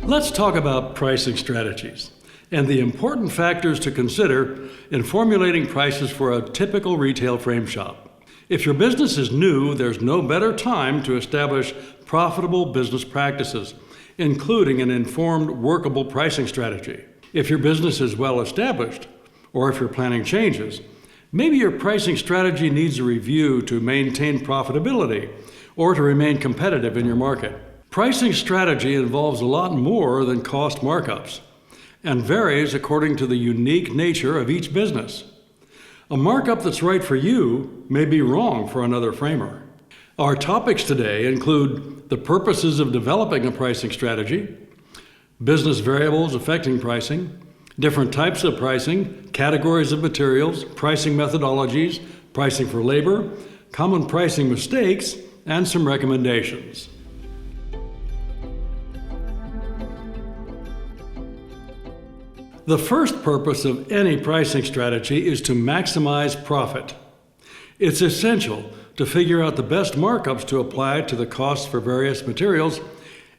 Let's talk about pricing strategies and the important factors to consider in formulating prices for a typical retail frame shop. If your business is new, there's no better time to establish profitable business practices, including an informed, workable pricing strategy. If your business is well established, or if you're planning changes, maybe your pricing strategy needs a review to maintain profitability or to remain competitive in your market. Pricing strategy involves a lot more than cost markups and varies according to the unique nature of each business. A markup that's right for you may be wrong for another framer. Our topics today include the purposes of developing a pricing strategy, business variables affecting pricing, different types of pricing, categories of materials, pricing methodologies, pricing for labor, common pricing mistakes, and some recommendations. The first purpose of any pricing strategy is to maximize profit. It's essential to figure out the best markups to apply to the costs for various materials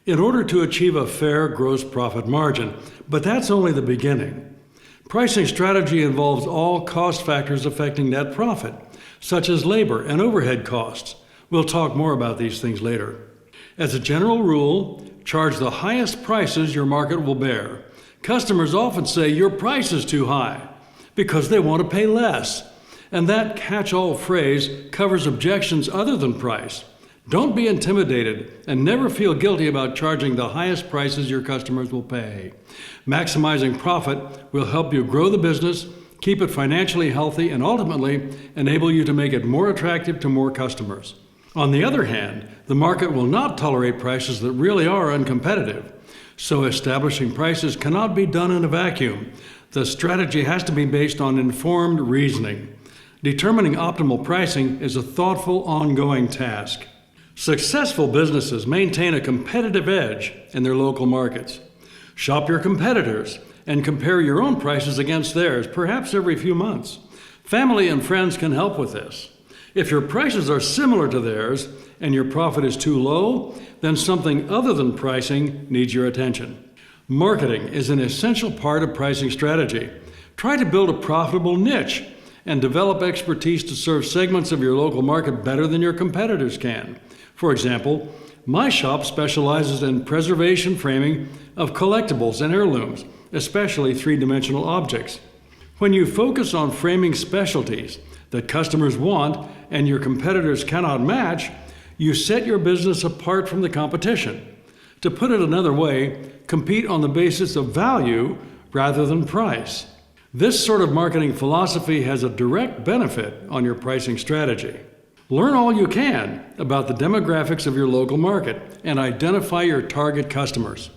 in order to achieve a fair gross profit margin. But that's only the beginning. Pricing strategy involves all cost factors affecting net profit, such as labor and overhead costs. We'll talk more about these things later. As a general rule, charge the highest prices your market will bear. Customers often say your price is too high because they want to pay less. And that catch-all phrase covers objections other than price. Don't be intimidated and never feel guilty about charging the highest prices your customers will pay. Maximizing profit will help you grow the business, keep it financially healthy, and ultimately enable you to make it more attractive to more customers. On the other hand, the market will not tolerate prices that really are uncompetitive. So establishing prices cannot be done in a vacuum. The strategy has to be based on informed reasoning. Determining optimal pricing is a thoughtful, ongoing task. Successful businesses maintain a competitive edge in their local markets. Shop your competitors and compare your own prices against theirs, perhaps every few months. Family and friends can help with this. If your prices are similar to theirs and your profit is too low, then something other than pricing needs your attention. Marketing is an essential part of pricing strategy. Try to build a profitable niche and develop expertise to serve segments of your local market better than your competitors can. For example, my shop specializes in preservation framing of collectibles and heirlooms, especially three-dimensional objects. When you focus on framing specialties that customers want and your competitors cannot match, you set your business apart from the competition. To put it another way, compete on the basis of value rather than price. This sort of marketing philosophy has a direct benefit on your pricing strategy. Learn all you can about the demographics of your local market and identify your target customers.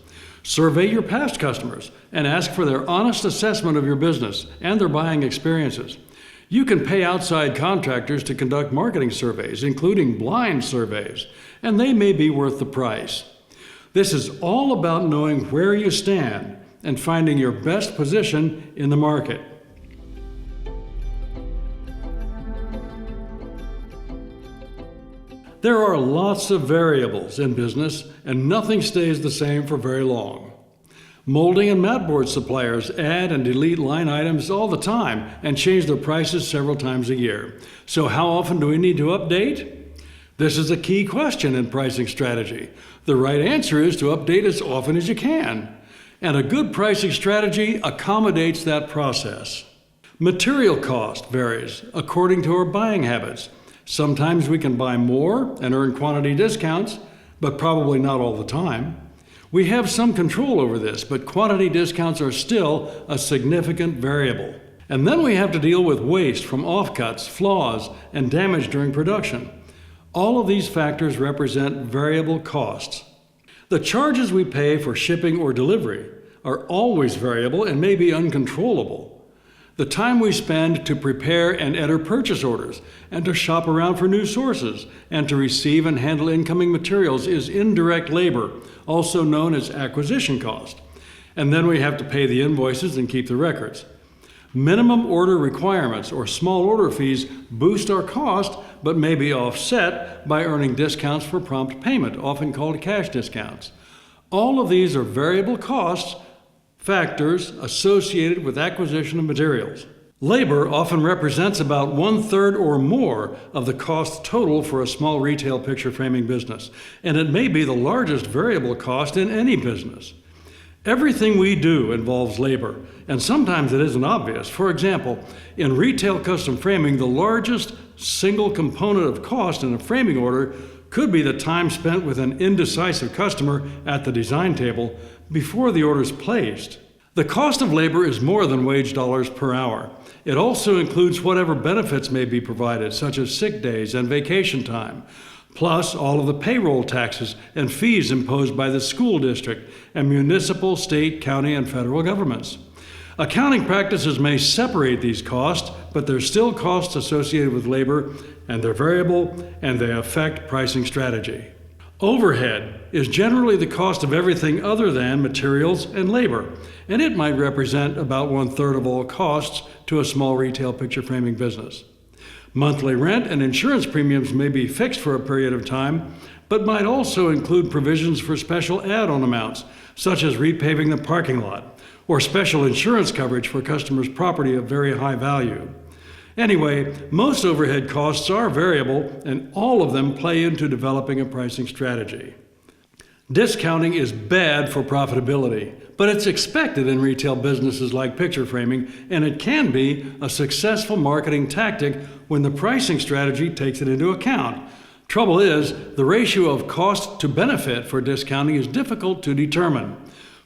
Survey your past customers and ask for their honest assessment of your business and their buying experiences. You can pay outside contractors to conduct marketing surveys, including blind surveys, and they may be worth the price. This is all about knowing where you stand and finding your best position in the market. There are lots of variables in business, and nothing stays the same for very long. Molding and mat board suppliers add and delete line items all the time and change their prices several times a year. So how often do we need to update? This is a key question in pricing strategy. The right answer is to update as often as you can. And a good pricing strategy accommodates that process. Material cost varies according to our buying habits. Sometimes we can buy more and earn quantity discounts, but probably not all the time. We have some control over this, but quantity discounts are still a significant variable. And then we have to deal with waste from offcuts, flaws, and damage during production. All of these factors represent variable costs. The charges we pay for shipping or delivery are always variable and may be uncontrollable. The time we spend to prepare and enter purchase orders, and to shop around for new sources, and to receive and handle incoming materials is indirect labor, also known as acquisition cost. And then we have to pay the invoices and keep the records. Minimum order requirements or small order fees boost our cost, but may be offset by earning discounts for prompt payment, often called cash discounts. All of these are variable costs factors associated with acquisition of materials. Labor often represents about 1/3 or more of the cost total for a small retail picture framing business, and it may be the largest variable cost in any business. Everything we do involves labor, and sometimes it isn't obvious. For example, in retail custom framing, the largest single component of cost in a framing order could be the time spent with an indecisive customer at the design table before the order is placed. The cost of labor is more than wage dollars per hour. It also includes whatever benefits may be provided, such as sick days and vacation time, plus all of the payroll taxes and fees imposed by the school district and municipal, state, county, and federal governments. Accounting practices may separate these costs, but there's still costs associated with labor, and they're variable, and they affect pricing strategy. Overhead is generally the cost of everything other than materials and labor, and it might represent about 1/3 of all costs to a small retail picture framing business. Monthly rent and insurance premiums may be fixed for a period of time, but might also include provisions for special add-on amounts, such as repaving the parking lot, or special insurance coverage for customers' property of very high value. Anyway, most overhead costs are variable, and all of them play into developing a pricing strategy. Discounting is bad for profitability, but it's expected in retail businesses like picture framing, and it can be a successful marketing tactic when the pricing strategy takes it into account. Trouble is, the ratio of cost to benefit for discounting is difficult to determine.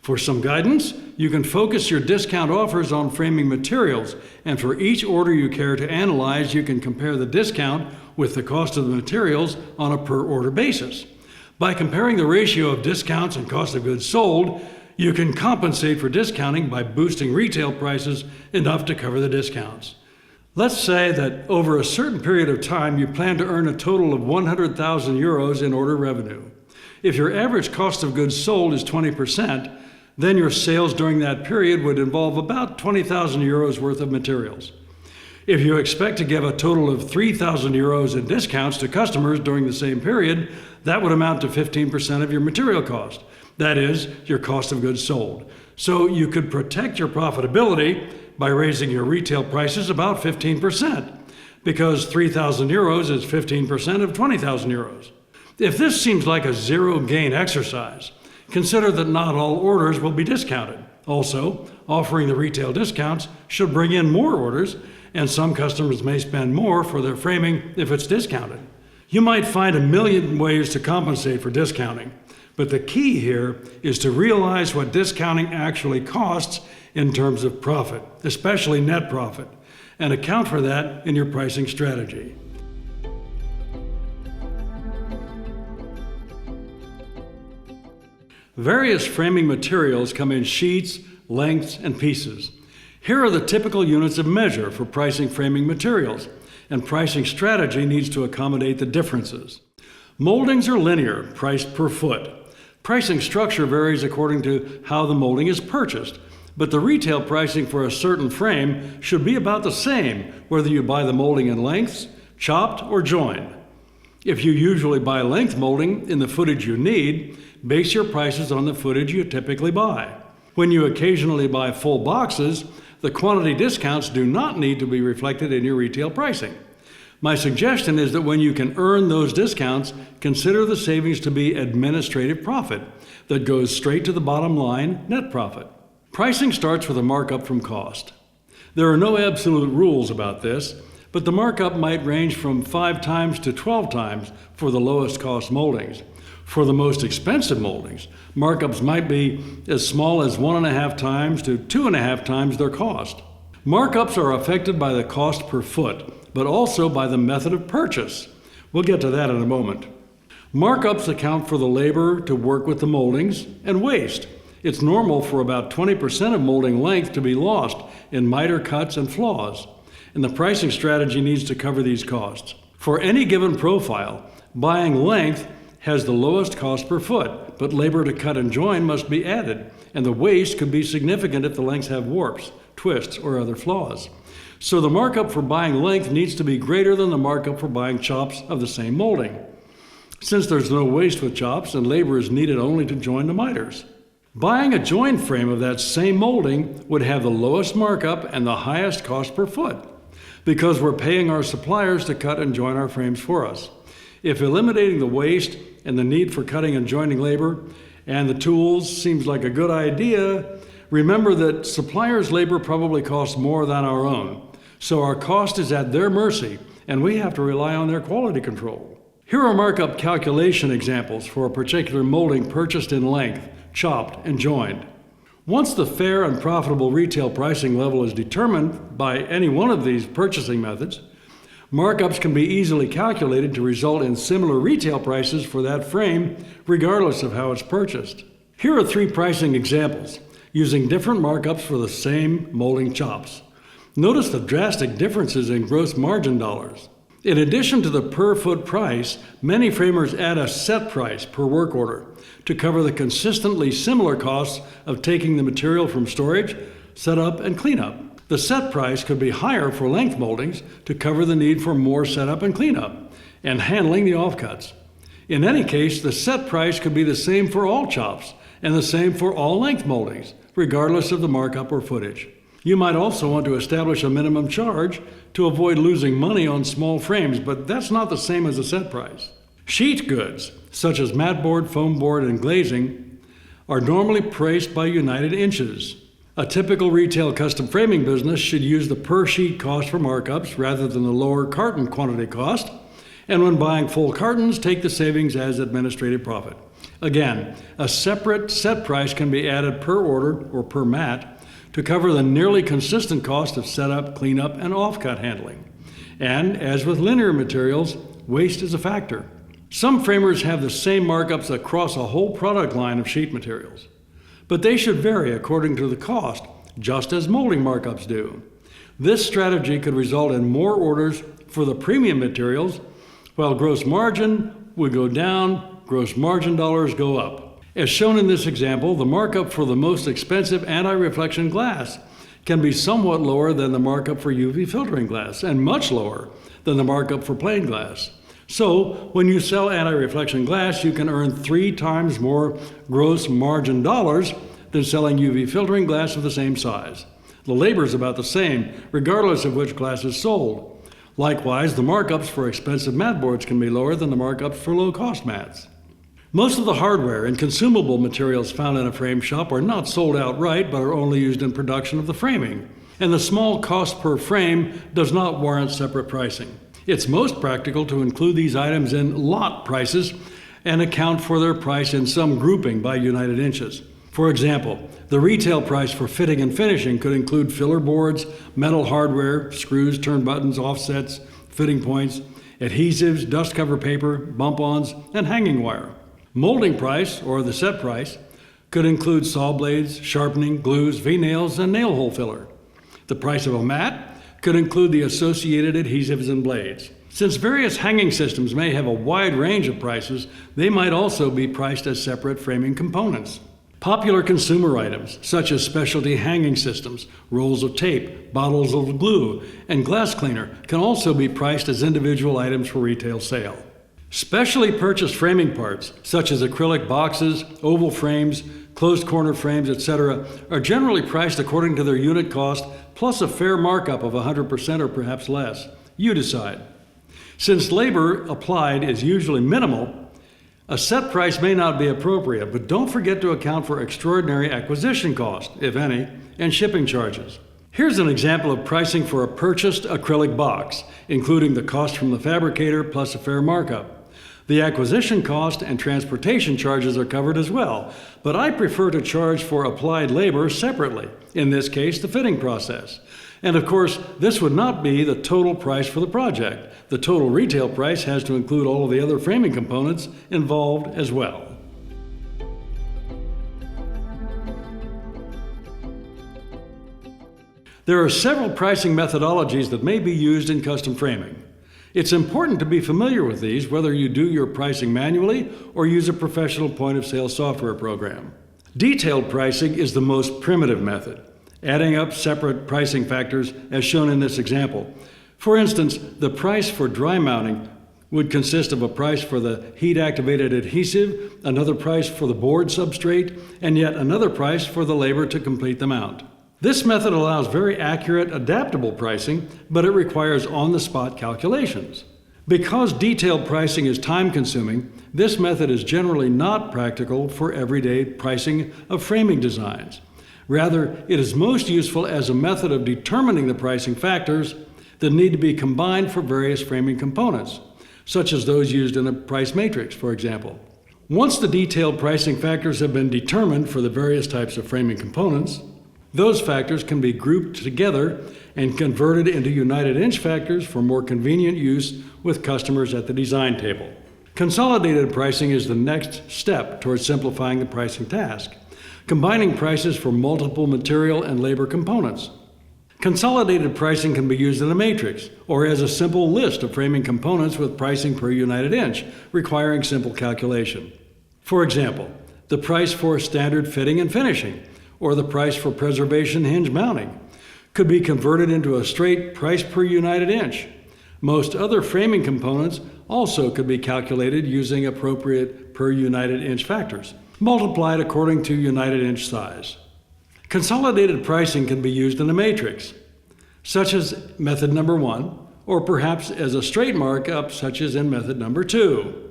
For some guidance, you can focus your discount offers on framing materials, and for each order you care to analyze, you can compare the discount with the cost of the materials on a per order basis. By comparing the ratio of discounts and cost of goods sold, you can compensate for discounting by boosting retail prices enough to cover the discounts. Let's say that over a certain period of time, you plan to earn a total of 100,000 euros in order revenue. If your average cost of goods sold is 20%, then your sales during that period would involve about 20,000 euros worth of materials. If you expect to give a total of 3,000 euros in discounts to customers during the same period, that would amount to 15% of your material cost. That is, your cost of goods sold. So you could protect your profitability by raising your retail prices about 15%, because 3,000 euros is 15% of 20,000 euros. If this seems like a zero-gain exercise, consider that not all orders will be discounted. Also, offering the retail discounts should bring in more orders, and some customers may spend more for their framing if it's discounted. You might find a million ways to compensate for discounting, but the key here is to realize what discounting actually costs in terms of profit, especially net profit, and account for that in your pricing strategy. Various framing materials come in sheets, lengths, and pieces. Here are the typical units of measure for pricing framing materials, and pricing strategy needs to accommodate the differences. Moldings are linear, priced per foot. Pricing structure varies according to how the molding is purchased, but the retail pricing for a certain frame should be about the same, whether you buy the molding in lengths, chopped, or joined. If you usually buy length molding in the footage you need, base your prices on the footage you typically buy. When you occasionally buy full boxes, the quantity discounts do not need to be reflected in your retail pricing. My suggestion is that when you can earn those discounts, consider the savings to be administrative profit that goes straight to the bottom line, net profit. Pricing starts with a markup from cost. There are no absolute rules about this, but the markup might range from 5 times to 12 times for the lowest cost moldings. For the most expensive moldings, markups might be as small as 1.5 times to 2.5 times their cost. Markups are affected by the cost per foot, but also by the method of purchase. We'll get to that in a moment. Markups account for the labor to work with the moldings and waste. It's normal for about 20% of molding length to be lost in miter cuts and flaws, and the pricing strategy needs to cover these costs. For any given profile, buying length has the lowest cost per foot, but labor to cut and join must be added, and the waste could be significant if the lengths have warps, twists, or other flaws. So the markup for buying length needs to be greater than the markup for buying chops of the same molding. since there's no waste with chops and labor is needed only to join the miters. Buying a joined frame of that same molding would have the lowest markup and the highest cost per foot, because we're paying our suppliers to cut and join our frames for us. If eliminating the waste and the need for cutting and joining labor and the tools seems like a good idea, remember that suppliers' labor probably costs more than our own, so our cost is at their mercy and we have to rely on their quality control. Here are markup calculation examples for a particular molding purchased in length, chopped, and joined. Once the fair and profitable retail pricing level is determined by any one of these purchasing methods, markups can be easily calculated to result in similar retail prices for that frame, regardless of how it's purchased. Here are 3 pricing examples using different markups for the same molding chops. Notice the drastic differences in gross margin dollars. In addition to the per foot price, many framers add a set price per work order to cover the consistently similar costs of taking the material from storage, setup, and cleanup. The set price could be higher for length moldings to cover the need for more setup and cleanup, and handling the offcuts. In any case, the set price could be the same for all chops and the same for all length moldings, regardless of the markup or footage. You might also want to establish a minimum charge to avoid losing money on small frames, but that's not the same as a set price. Sheet goods, such as mat board, foam board, and glazing, are normally priced by united inches. A typical retail custom framing business should use the per sheet cost for markups rather than the lower carton quantity cost, and when buying full cartons, take the savings as administrative profit. Again, a separate set price can be added per order or per mat to cover the nearly consistent cost of setup, cleanup, and offcut handling. And as with linear materials, waste is a factor. Some framers have the same markups across a whole product line of sheet materials, but they should vary according to the cost, just as molding markups do. This strategy could result in more orders for the premium materials, while gross margin would go down, gross margin dollars go up. As shown in this example, the markup for the most expensive anti-reflection glass can be somewhat lower than the markup for UV filtering glass, and much lower than the markup for plain glass. So, when you sell anti-reflection glass, you can earn 3 times more gross margin dollars than selling UV filtering glass of the same size. The labor is about the same, regardless of which glass is sold. Likewise, the markups for expensive mat boards can be lower than the markups for low-cost mats. Most of the hardware and consumable materials found in a frame shop are not sold outright, but are only used in production of the framing. And the small cost per frame does not warrant separate pricing. It's most practical to include these items in lot prices and account for their price in some grouping by united inches. For example, the retail price for fitting and finishing could include filler boards, metal hardware, screws, turn buttons, offsets, fitting points, adhesives, dust cover paper, bump-ons, and hanging wire. Molding price, or the set price, could include saw blades, sharpening, glues, V-nails, and nail hole filler. The price of a mat could include the associated adhesives and blades. Since various hanging systems may have a wide range of prices, they might also be priced as separate framing components. Popular consumer items, such as specialty hanging systems, rolls of tape, bottles of glue, and glass cleaner, can also be priced as individual items for retail sale. Specially purchased framing parts, such as acrylic boxes, oval frames, closed corner frames, etc., are generally priced according to their unit cost, plus a fair markup of 100% or perhaps less. You decide. Since labor applied is usually minimal, a set price may not be appropriate, but don't forget to account for extraordinary acquisition cost, if any, and shipping charges. Here's an example of pricing for a purchased acrylic box, including the cost from the fabricator plus a fair markup. The acquisition cost and transportation charges are covered as well, but I prefer to charge for applied labor separately, in this case the fitting process. And of course, this would not be the total price for the project. The total retail price has to include all of the other framing components involved as well. There are several pricing methodologies that may be used in custom framing. It's important to be familiar with these, whether you do your pricing manually or use a professional point-of-sale software program. Detailed pricing is the most primitive method, adding up separate pricing factors as shown in this example. For instance, the price for dry mounting would consist of a price for the heat-activated adhesive, another price for the board substrate, and yet another price for the labor to complete the mount. This method allows very accurate, adaptable pricing, but it requires on-the-spot calculations. Because detailed pricing is time-consuming, this method is generally not practical for everyday pricing of framing designs. Rather, it is most useful as a method of determining the pricing factors that need to be combined for various framing components, such as those used in a price matrix, for example. Once the detailed pricing factors have been determined for the various types of framing components, those factors can be grouped together and converted into United Inch factors for more convenient use with customers at the design table. Consolidated pricing is the next step towards simplifying the pricing task, combining prices for multiple material and labor components. Consolidated pricing can be used in a matrix or as a simple list of framing components with pricing per United Inch, requiring simple calculation. For example, the price for standard fitting and finishing, or the price for preservation hinge mounting, could be converted into a straight price per United Inch. Most other framing components also could be calculated using appropriate per United Inch factors, multiplied according to United Inch size. Consolidated pricing can be used in a matrix, such as method number 1, or perhaps as a straight markup, such as in method number 2.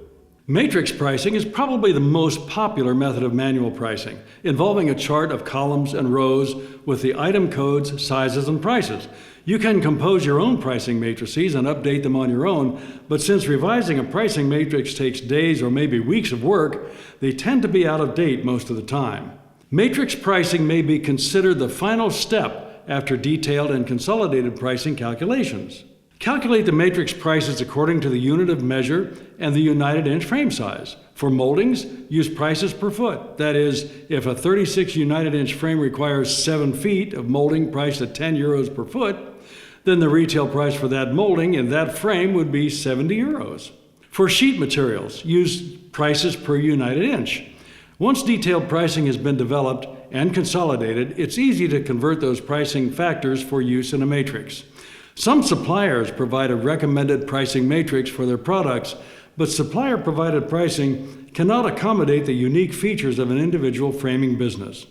Matrix pricing is probably the most popular method of manual pricing, involving a chart of columns and rows with the item codes, sizes, and prices. You can compose your own pricing matrices and update them on your own, but since revising a pricing matrix takes days or maybe weeks of work, they tend to be out of date most of the time. Matrix pricing may be considered the final step after detailed and consolidated pricing calculations. Calculate the matrix prices according to the unit of measure and the United Inch frame size. For moldings, use prices per foot. That is, if a 36 United Inch frame requires 7 feet of molding priced at 10 euros per foot, then the retail price for that molding in that frame would be 70 euros. For sheet materials, use prices per United Inch. Once detailed pricing has been developed and consolidated, it's easy to convert those pricing factors for use in a matrix. Some suppliers provide a recommended pricing matrix for their products, but supplier-provided pricing cannot accommodate the unique features of an individual framing business.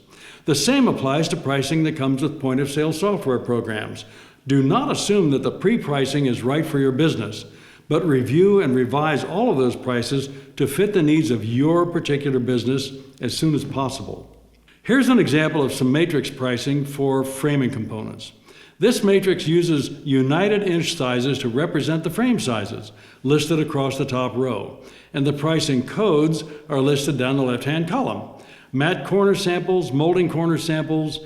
The same applies to pricing that comes with point-of-sale software programs. Do not assume that the pre-pricing is right for your business, but review and revise all of those prices to fit the needs of your particular business as soon as possible. Here's an example of some matrix pricing for framing components. This matrix uses United Inch sizes to represent the frame sizes, listed across the top row, and the pricing codes are listed down the left-hand column. Matte corner samples, molding corner samples,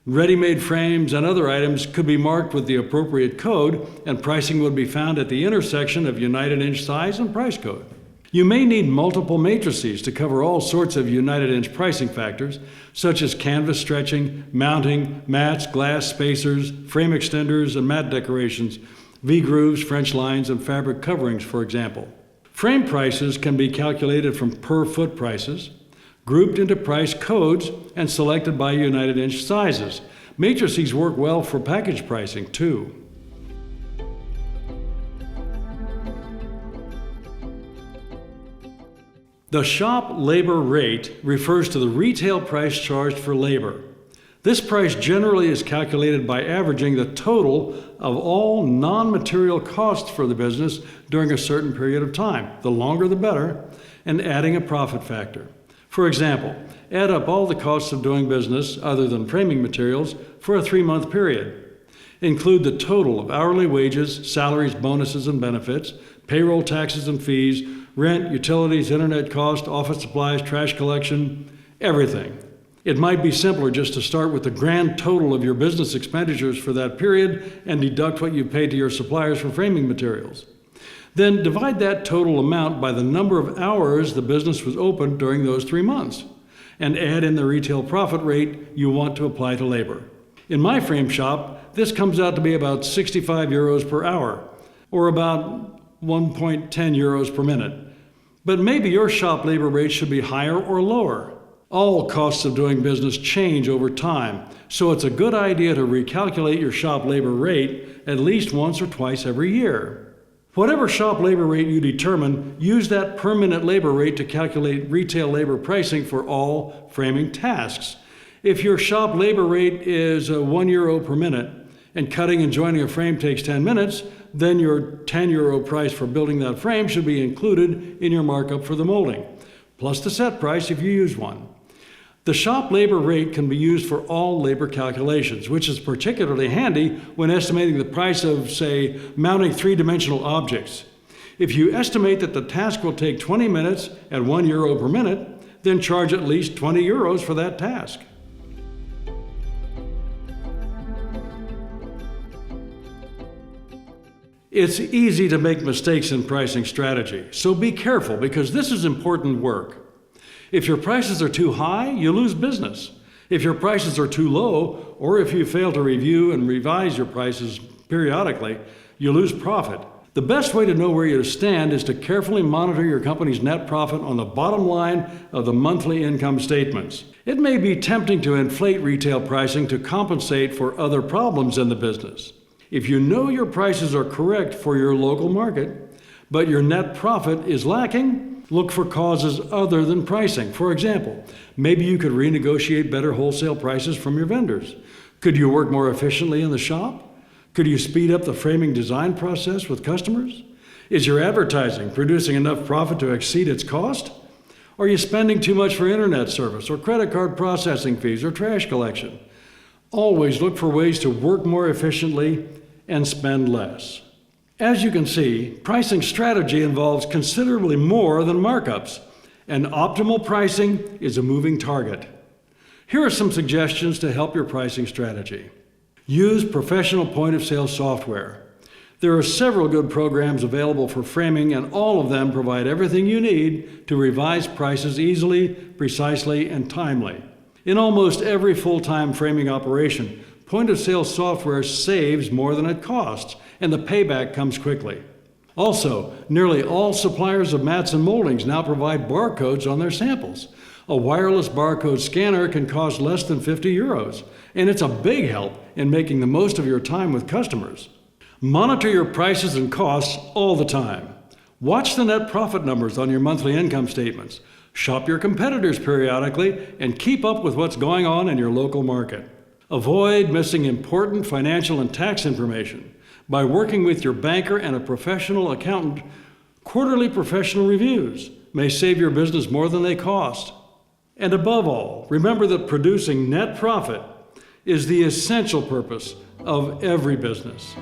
ready-made frames, and other items could be marked with the appropriate code, and pricing would be found at the intersection of United Inch size and price code. You may need multiple matrices to cover all sorts of United Inch pricing factors, such as canvas stretching, mounting, mats, glass spacers, frame extenders, and mat decorations, V-grooves, French lines, and fabric coverings, for example. Frame prices can be calculated from per-foot prices, grouped into price codes, and selected by United Inch sizes. Matrices work well for package pricing, too. The shop labor rate refers to the retail price charged for labor. This price generally is calculated by averaging the total of all non-material costs for the business during a certain period of time, the longer the better, and adding a profit factor. For example, add up all the costs of doing business, other than framing materials, for a 3-month period. Include the total of hourly wages, salaries, bonuses, and benefits, payroll taxes and fees, rent, utilities, internet cost, office supplies, trash collection, everything. It might be simpler just to start with the grand total of your business expenditures for that period and deduct what you paid to your suppliers for framing materials. Then divide that total amount by the number of hours the business was open during those 3 months, and add in the retail profit rate you want to apply to labor. In my frame shop, this comes out to be about 65 euros per hour, or about 1.10 euros per minute. But maybe your shop labor rate should be higher or lower. All costs of doing business change over time, so it's a good idea to recalculate your shop labor rate at least once or twice every year. Whatever shop labor rate you determine, use that per minute labor rate to calculate retail labor pricing for all framing tasks. If your shop labor rate is €1 per minute and cutting and joining a frame takes 10 minutes, then your €10 price for building that frame should be included in your markup for the molding, plus the set price if you use one. The shop labor rate can be used for all labor calculations, which is particularly handy when estimating the price of, say, mounting three-dimensional objects. If you estimate that the task will take 20 minutes at €1 per minute, then charge at least €20 for that task. It's easy to make mistakes in pricing strategy, so be careful because this is important work. If your prices are too high, you lose business. If your prices are too low, or if you fail to review and revise your prices periodically, you lose profit. The best way to know where you stand is to carefully monitor your company's net profit on the bottom line of the monthly income statements. It may be tempting to inflate retail pricing to compensate for other problems in the business. If you know your prices are correct for your local market, but your net profit is lacking, look for causes other than pricing. For example, maybe you could renegotiate better wholesale prices from your vendors. Could you work more efficiently in the shop? Could you speed up the framing design process with customers? Is your advertising producing enough profit to exceed its cost? Are you spending too much for internet service or credit card processing fees or trash collection? Always look for ways to work more efficiently and spend less. As you can see, pricing strategy involves considerably more than markups, and optimal pricing is a moving target. Here are some suggestions to help your pricing strategy. Use professional point-of-sale software. There are several good programs available for framing, and all of them provide everything you need to revise prices easily, precisely, and timely. In almost every full-time framing operation, point-of-sale software saves more than it costs, and the payback comes quickly. Also, nearly all suppliers of mats and moldings now provide barcodes on their samples. A wireless barcode scanner can cost less than €50, and it's a big help in making the most of your time with customers. Monitor your prices and costs all the time. Watch the net profit numbers on your monthly income statements. Shop your competitors periodically and keep up with what's going on in your local market. Avoid missing important financial and tax information. By working with your banker and a professional accountant, quarterly professional reviews may save your business more than they cost. And above all, remember that producing net profit is the essential purpose of every business.